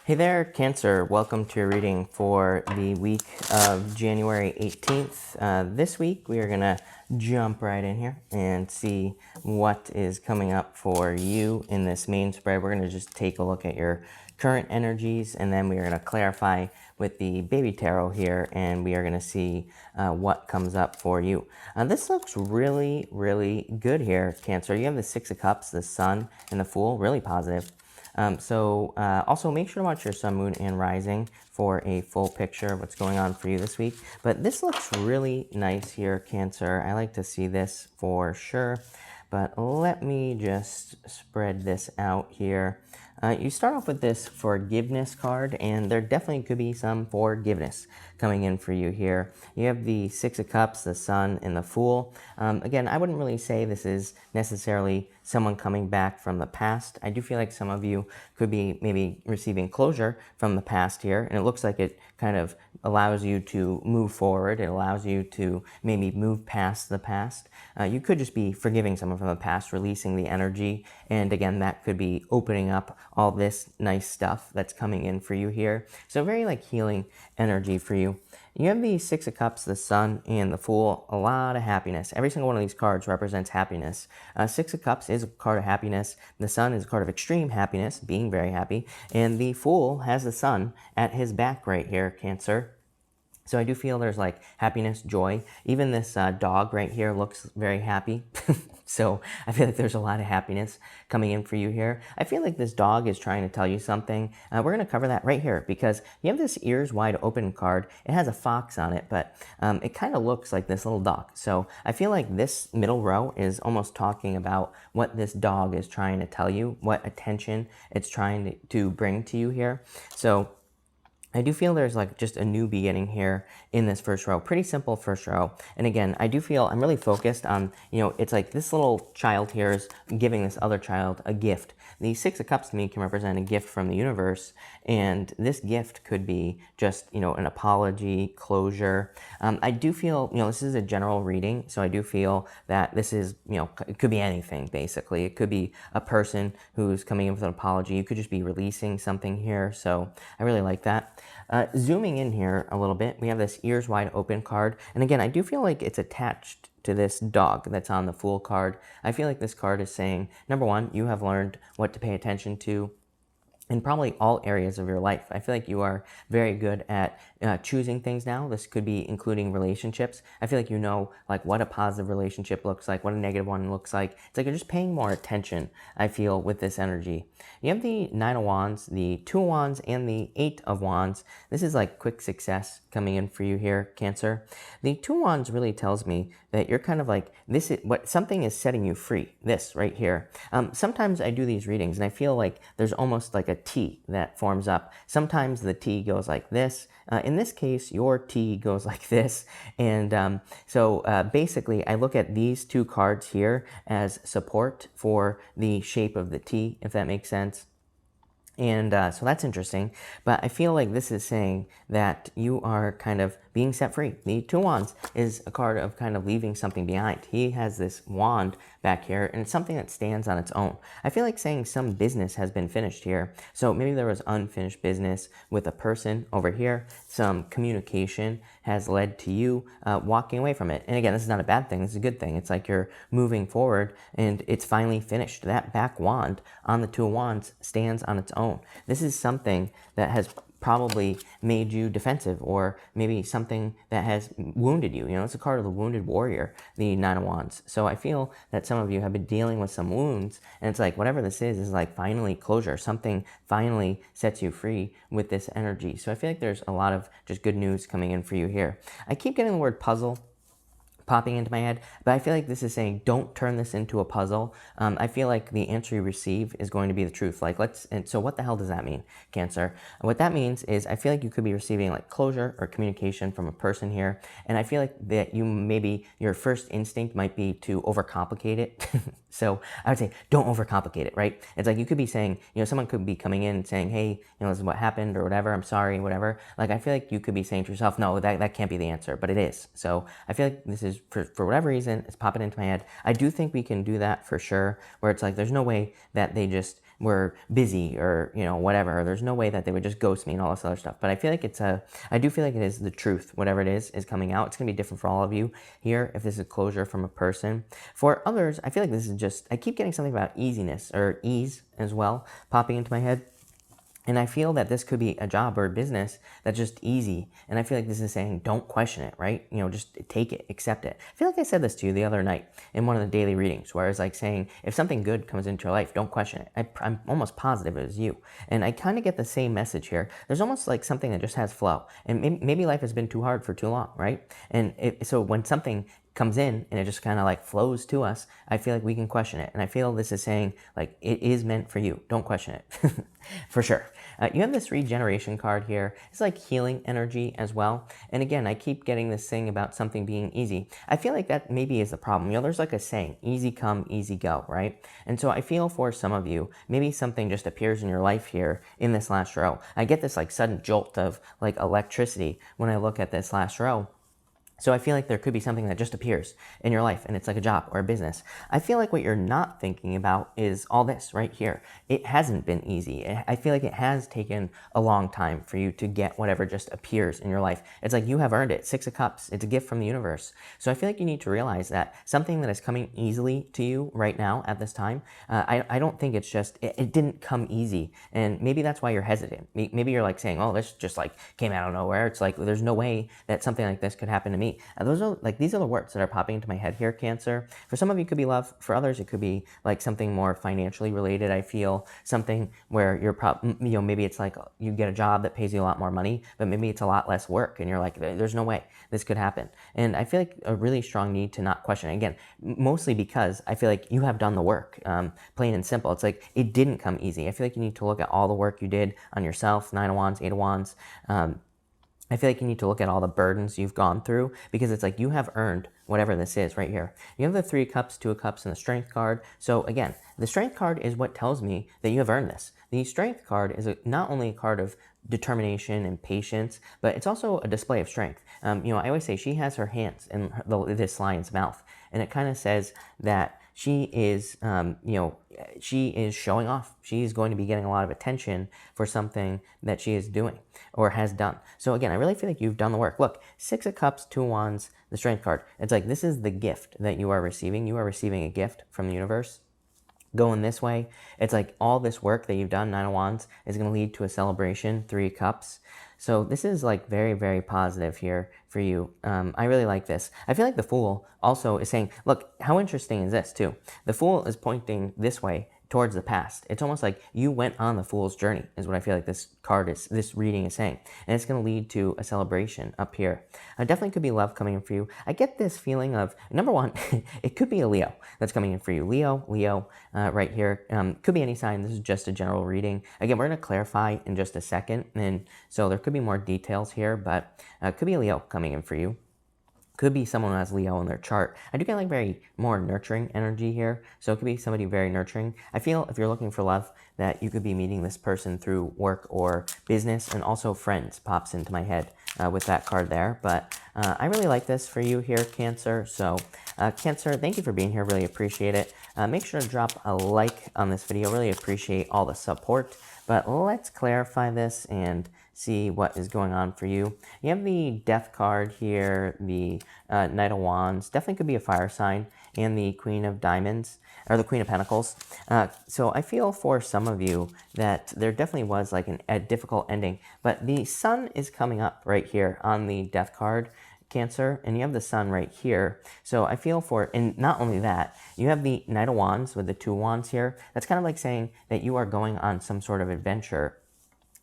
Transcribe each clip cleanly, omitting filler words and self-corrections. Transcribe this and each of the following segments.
Hey there, Cancer. Welcome to your reading for the week of January 18th. This week, we are going to jump right in here and see what is coming up for you in this main spread. We're going to just take a look at your current energies, and then we are going to clarify with the baby tarot here, and we are going to see what comes up for you. This looks really, really good here, Cancer. You have the Six of Cups, the Sun, and the Fool. Really positive. Also make sure to watch your sun, moon, and rising for a full picture of what's going on for you this week. But this looks really nice here, Cancer. I like to see this for sure. But let me just spread this out here. You start off with this forgiveness card, and there definitely could be some forgiveness coming in for you here. You have the Six of Cups, the Sun, and the Fool. Again, I wouldn't really say this is necessarily someone coming back from the past. I do feel like some of you could be maybe receiving closure from the past here, and it looks like it kind of allows you to move forward. It allows you to maybe move past the past. You could just be forgiving someone from the past, releasing the energy, and again, that could be opening up all this nice stuff that's coming in for you here. So very like healing energy for you. You have the Six of Cups, the Sun, and the Fool. A lot of happiness. Every single one of these cards represents happiness. Six of Cups is a card of happiness. The Sun is a card of extreme happiness, being very happy. And the Fool has the Sun at his back right here, Cancer. So I do feel there's like happiness, joy. Even this dog right here looks very happy. So I feel like there's a lot of happiness coming in for you here. I feel like this dog is trying to tell you something. We're going to cover that right here because you have this ears wide open card. It has a fox on it, but it kind of looks like this little dog. So I feel like this middle row is almost talking about what this dog is trying to tell you, what attention it's trying to bring to you here. So I do feel there's like just a new beginning here in this first row. Pretty simple first row. And again, I do feel I'm really focused on, it's like this little child here is giving this other child a gift. The Six of Cups to me can represent a gift from the universe. And this gift could be just, an apology, closure. I do feel, this is a general reading. So I do feel that this is, it could be anything basically. It could be a person who's coming in with an apology. You could just be releasing something here. So I really like that. Zooming in here a little bit, we have this ears wide open card. And again, I do feel like it's attached to this dog that's on the Fool card. I feel like this card is saying, number one, you have learned what to pay attention to in probably all areas of your life. I feel like you are very good at choosing things now. This could be including relationships. I feel like you know like what a positive relationship looks like, what a negative one looks like. It's like you're just paying more attention, I feel, with this energy. You have the Nine of Wands, the Two of Wands, and the Eight of Wands. This is like quick success coming in for you here, Cancer. The Two of Wands really tells me that you're kind of like, this is what something is setting you free, this right here. Sometimes I do these readings and I feel like there's almost like a T that forms up. Sometimes the T goes like this. In this case, your T goes like this. And so basically, I look at these two cards here as support for the shape of the T, if that makes sense. And so that's interesting. But I feel like this is saying that you are kind of being set free. The Two Wands is a card of kind of leaving something behind. He has this wand back here, and it's something that stands on its own. I feel like saying some business has been finished here. So maybe there was unfinished business with a person over here. Some communication has led to you walking away from it. And again, this is not a bad thing. This is a good thing. It's like you're moving forward, and it's finally finished. That back wand on the Two of Wands stands on its own. This is something that has probably made you defensive, or maybe something that has wounded you. It's a card of the wounded warrior, the Nine of Wands. So I feel that some of you have been dealing with some wounds, and it's like whatever this is like finally closure. Something finally sets you free with this energy. So I feel like there's a lot of just good news coming in for you here. I keep getting the word puzzle popping into my head, but I feel like this is saying don't turn this into a puzzle. I feel like the answer you receive is going to be the truth. And so what the hell does that mean, Cancer? What that means is I feel like you could be receiving like closure or communication from a person here, and I feel like that maybe your first instinct might be to overcomplicate it. So I would say don't overcomplicate it, right? It's like you could be saying, someone could be coming in and saying, hey, this is what happened or whatever, I'm sorry, whatever. Like I feel like you could be saying to yourself, no, that can't be the answer, but it is. So I feel like this is, for whatever reason, it's popping into my head. I do think we can do that for sure, where it's like there's no way that they just were busy or, you know, whatever. Or there's no way that they would just ghost me and all this other stuff. But I feel like I do feel like it is the truth. Whatever it is coming out. It's going to be different for all of you here if this is closure from a person. For others, I feel like this is just, I keep getting something about easiness or ease as well popping into my head. And I feel that this could be a job or a business that's just easy. And I feel like this is saying, don't question it, right? You know, just take it, accept it. I feel like I said this to you the other night in one of the daily readings, where I was like saying, if something good comes into your life, don't question it. I'm almost positive it was you. And I kind of get the same message here. There's almost like something that just has flow. And maybe life has been too hard for too long, right? And so when something comes in and it just kind of like flows to us, I feel like we can question it. And I feel this is saying, like, it is meant for you. Don't question it. For sure. You have this regeneration card here. It's like healing energy as well. And again, I keep getting this thing about something being easy. I feel like that maybe is the problem. You know, there's like a saying, easy come, easy go, right? And so I feel for some of you, maybe something just appears in your life here in this last row. I get this like sudden jolt of like electricity when I look at this last row. So I feel like there could be something that just appears in your life and it's like a job or a business. I feel like what you're not thinking about is all this right here. It hasn't been easy. I feel like it has taken a long time for you to get whatever just appears in your life. It's like you have earned it. 6 of Cups. It's a gift from the universe. So I feel like you need to realize that something that is coming easily to you right now at this time, I don't think it's just, it didn't come easy. And maybe that's why you're hesitant. Maybe you're like saying, oh, this just like came out of nowhere. It's like, there's no way that something like this could happen to me. These are the words that are popping into my head here, Cancer. For some of you, it could be love. For others, it could be like something more financially related. I feel something where you're maybe it's like you get a job that pays you a lot more money, but maybe it's a lot less work, and you're like, there's no way this could happen. And I feel like a really strong need to not question it. Again, mostly because I feel like you have done the work, plain and simple. It's like it didn't come easy. I feel like you need to look at all the work you did on yourself. 9 of Wands, 8 of Wands. I feel like you need to look at all the burdens you've gone through, because it's like you have earned whatever this is right here. You have the 3 of Cups, 2 of Cups, and the Strength card. So again, the Strength card is what tells me that you have earned this. The Strength card is not only a card of determination and patience, but it's also a display of strength. I always say she has her hands in this lion's mouth, and it kind of says that she is, she is showing off. She is going to be getting a lot of attention for something that she is doing or has done. So again, I really feel like you've done the work. Look, 6 of Cups, 2 of Wands, the Strength card. It's like this is the gift that you are receiving. You are receiving a gift from the universe. Going this way, it's like all this work that you've done, 9 of Wands, is going to lead to a celebration, 3 of Cups. So this is like very, very positive here for you. I really like this. I feel like the Fool also is saying, look, how interesting is this too? The Fool is pointing this way towards the past. It's almost like you went on the Fool's journey is what I feel like this reading is saying. And it's going to lead to a celebration up here. Definitely could be love coming in for you. I get this feeling of, number one, it could be a Leo that's coming in for you. Leo, right here. Could be any sign. This is just a general reading. Again, we're going to clarify in just a second. And so there could be more details here, but could be a Leo coming in for you. Could be someone who has Leo in their chart. I do get like very more nurturing energy here. So it could be somebody very nurturing. I feel if you're looking for love, that you could be meeting this person through work or business, and also friends pops into my head with that card there. But I really like this for you here, Cancer. So Cancer, thank you for being here. Really appreciate it. Make sure to drop a like on this video. Really appreciate all the support. But let's clarify this and see what is going on for you. You have the Death card here, the Knight of Wands, definitely could be a fire sign, and the Queen of Diamonds, or the Queen of Pentacles. So I feel for some of you that there definitely was like a difficult ending, but the Sun is coming up right here on the Death card, Cancer, and you have the Sun right here. So I feel for, and not only that, you have the Knight of Wands with the 2 Wands here. That's kind of like saying that you are going on some sort of adventure.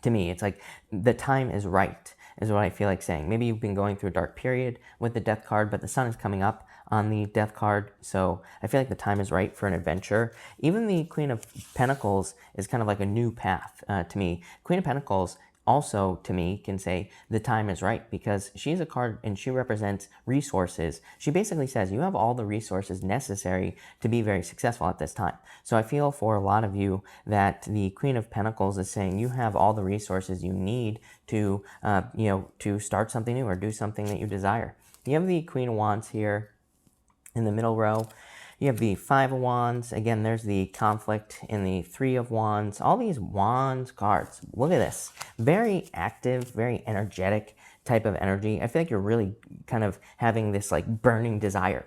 To me, it's like the time is right, is what I feel like saying. Maybe you've been going through a dark period with the Death card, but the Sun is coming up on the Death card. So I feel like the time is right for an adventure. Even the Queen of Pentacles is kind of like a new path to me. Queen of Pentacles also, to me, can say the time is right, because she's a card and she represents resources. She basically says you have all the resources necessary to be very successful at this time. So I feel for a lot of you that the Queen of Pentacles is saying you have all the resources you need to, to start something new or do something that you desire. You have the Queen of Wands here in the middle row. You have the Five of Wands. Again, there's the conflict in the Three of Wands. All these Wands cards. Look at this. Very active, very energetic type of energy. I feel like you're really kind of having this like burning desire.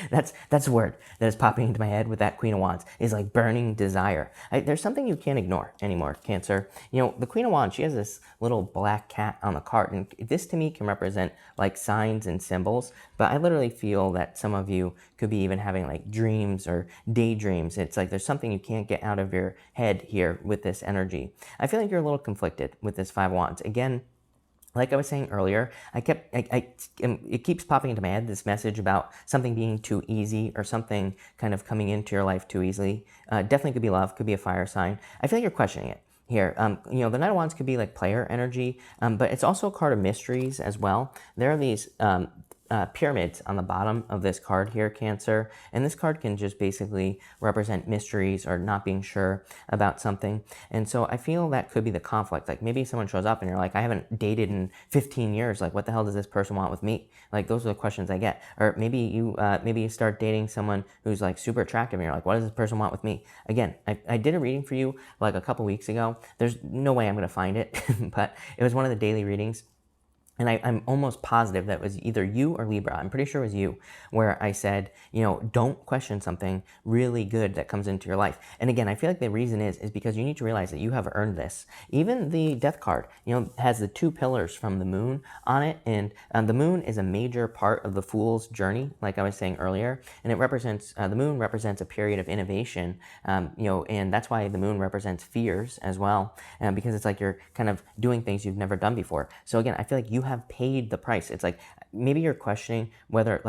That's the word that is popping into my head with that Queen of Wands, is like burning desire. There's something you can't ignore anymore, Cancer. You know, the Queen of Wands, she has this little black cat on the card, and this to me can represent like signs and symbols, but I literally feel that some of you could be even having like dreams or daydreams. It's like there's something you can't get out of your head here with this energy. I feel like you're a little conflicted with this Five of Wands. Again, like I was saying earlier, it keeps popping into my head, this message about something being too easy or something kind of coming into your life too easily. Definitely could be love, could be a fire sign. I feel like you're questioning it here. You know, the Knight of Wands could be like player energy, but it's also a card of mysteries as well. There are these pyramids on the bottom of this card here, Cancer, and this card can just basically represent mysteries or not being sure about something. And so I feel that could be the conflict. Like maybe someone shows up and you're like, I haven't dated in 15 years. Like, what the hell does this person want with me? Like, those are the questions I get. Or maybe you start dating someone who's like super attractive and you're like, what does this person want with me? Again, I did a reading for you like a couple weeks ago. There's no way I'm going to find it, but it was one of the daily readings. And I'm almost positive that it was either you or Libra. I'm pretty sure it was you, where I said, you know, don't question something really good that comes into your life. And again, I feel like the reason is because you need to realize that you have earned this. Even the Death card, you know, has the two pillars from the moon on it. And the moon is a major part of the Fool's journey, like I was saying earlier. And it represents, the moon represents a period of innovation, you know, and that's why the moon represents fears as well, because it's like you're kind of doing things you've never done before. So again, I feel like you have paid the price. It's like maybe you're questioning whether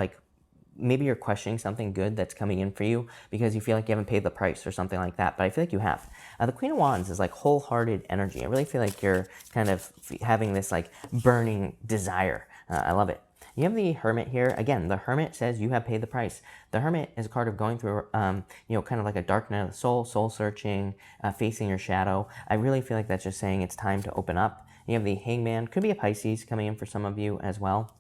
maybe you're questioning something good that's coming in for you because you feel like you haven't paid the price or something like that, but I feel like you have. The Queen of Wands is like wholehearted energy. I really feel like you're kind of having this like burning desire. I love it. You have the Hermit here. Again, the Hermit says you have paid the price. The Hermit is a card of going through, you know, kind of like a dark night of the soul, soul searching, facing your shadow. I really feel like that's just saying it's time to open up. You have the Hangman, could be a Pisces coming in for some of you as well.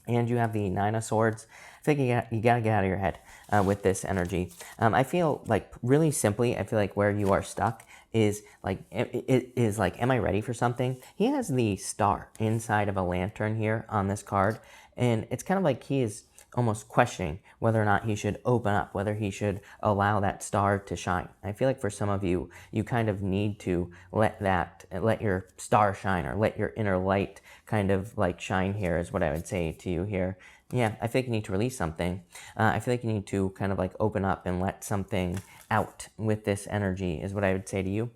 And you have the Nine of Swords. I think you got to get out of your head with this energy. I feel like really simply, I feel like where you are stuck is like, am I ready for something? He has the star inside of a lantern here on this card. And it's kind of like he is almost questioning whether or not he should open up, whether he should allow that star to shine. I feel like for some of you, you kind of need to let your star shine, or let your inner light kind of like shine here, is what I would say to you here. Yeah, I feel like you need to release something. I feel like you need to kind of like open up and let something out with this energy, is what I would say to you.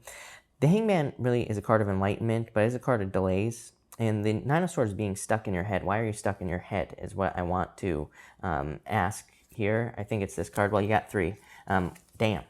The Hangman really is a card of enlightenment, but is a card of delays. And the Nine of Swords being stuck in your head. Why are you stuck in your head is what I want to ask here. I think it's this card. Well, you got three. Damn.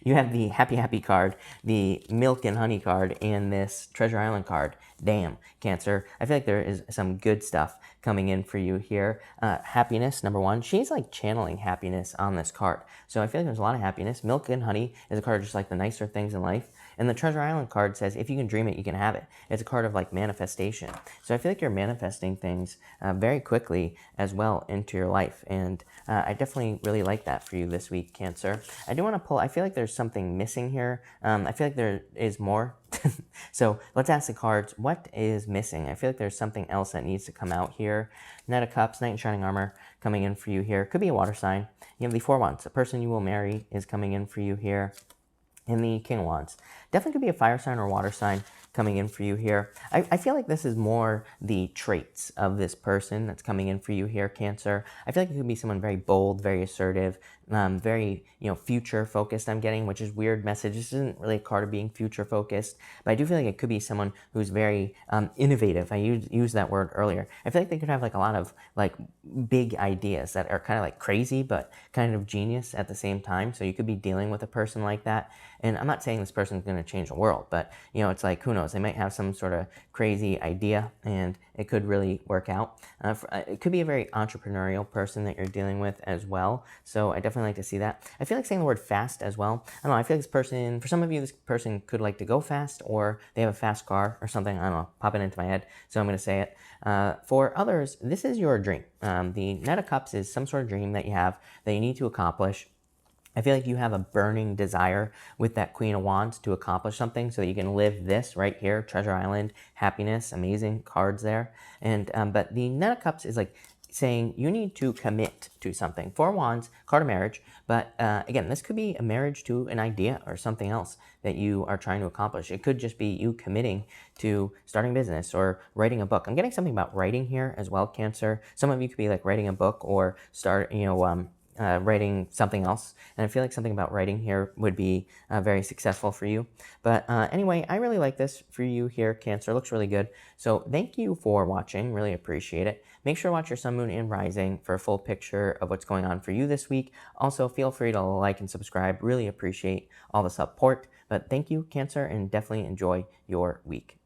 You have the Happy Happy card, the Milk and Honey card, and this Treasure Island card. Damn, Cancer. I feel like there is some good stuff coming in for you here. Happiness, number one. She's like channeling happiness on this card. So I feel like there's a lot of happiness. Milk and Honey is a card just like the nicer things in life. And the Treasure Island card says, if you can dream it, you can have it. It's a card of like manifestation. So I feel like you're manifesting things very quickly as well into your life. And I definitely really like that for you this week, Cancer. I do want to pull, I feel like there's something missing here. I feel like there is more. So let's ask the cards, what is missing? I feel like there's something else that needs to come out here. Knight of Cups, Knight in Shining Armor coming in for you here. Could be a water sign. You have the Four Wands. A person you will marry is coming in for you here. And the King of Wands. Definitely could be a fire sign or a water sign coming in for you here. I feel like this is more the traits of this person that's coming in for you here, Cancer. I feel like it could be someone very bold, very assertive, very, you know, future focused I'm getting, which is weird message. This isn't really a card of being future focused, but I do feel like it could be someone who's very innovative. I used that word earlier. I feel like they could have like a lot of like big ideas that are kind of like crazy, but kind of genius at the same time. So you could be dealing with a person like that. And I'm not saying this person's going to change the world, but, you know, it's like, who knows? They might have some sort of crazy idea and it could really work out. It could be a very entrepreneurial person that you're dealing with as well. So I definitely definitely like to see that. I feel like saying the word fast as well. I don't know, I feel like this person, for some of you, this person could like to go fast, or they have a fast car or something. I don't know, popping into my head, so I'm going to say it. For others, this is your dream. The Knight of Cups is some sort of dream that you have that you need to accomplish. I feel like you have a burning desire with that Queen of Wands to accomplish something so that you can live this right here, Treasure Island, happiness, amazing cards there. And but the Knight of Cups is like saying you need to commit to something. Four of Wands, card of marriage, but again, this could be a marriage to an idea or something else that you are trying to accomplish. It could just be you committing to starting a business or writing a book. I'm getting something about writing here as well, Cancer. Some of you could be like writing a book or start, writing something else. And I feel like something about writing here would be very successful for you. But anyway, I really like this for you here, Cancer. It looks really good. So thank you for watching. Really appreciate it. Make sure to watch your sun, moon, and rising for a full picture of what's going on for you this week. Also, feel free to like and subscribe. Really appreciate all the support. But thank you, Cancer, and definitely enjoy your week.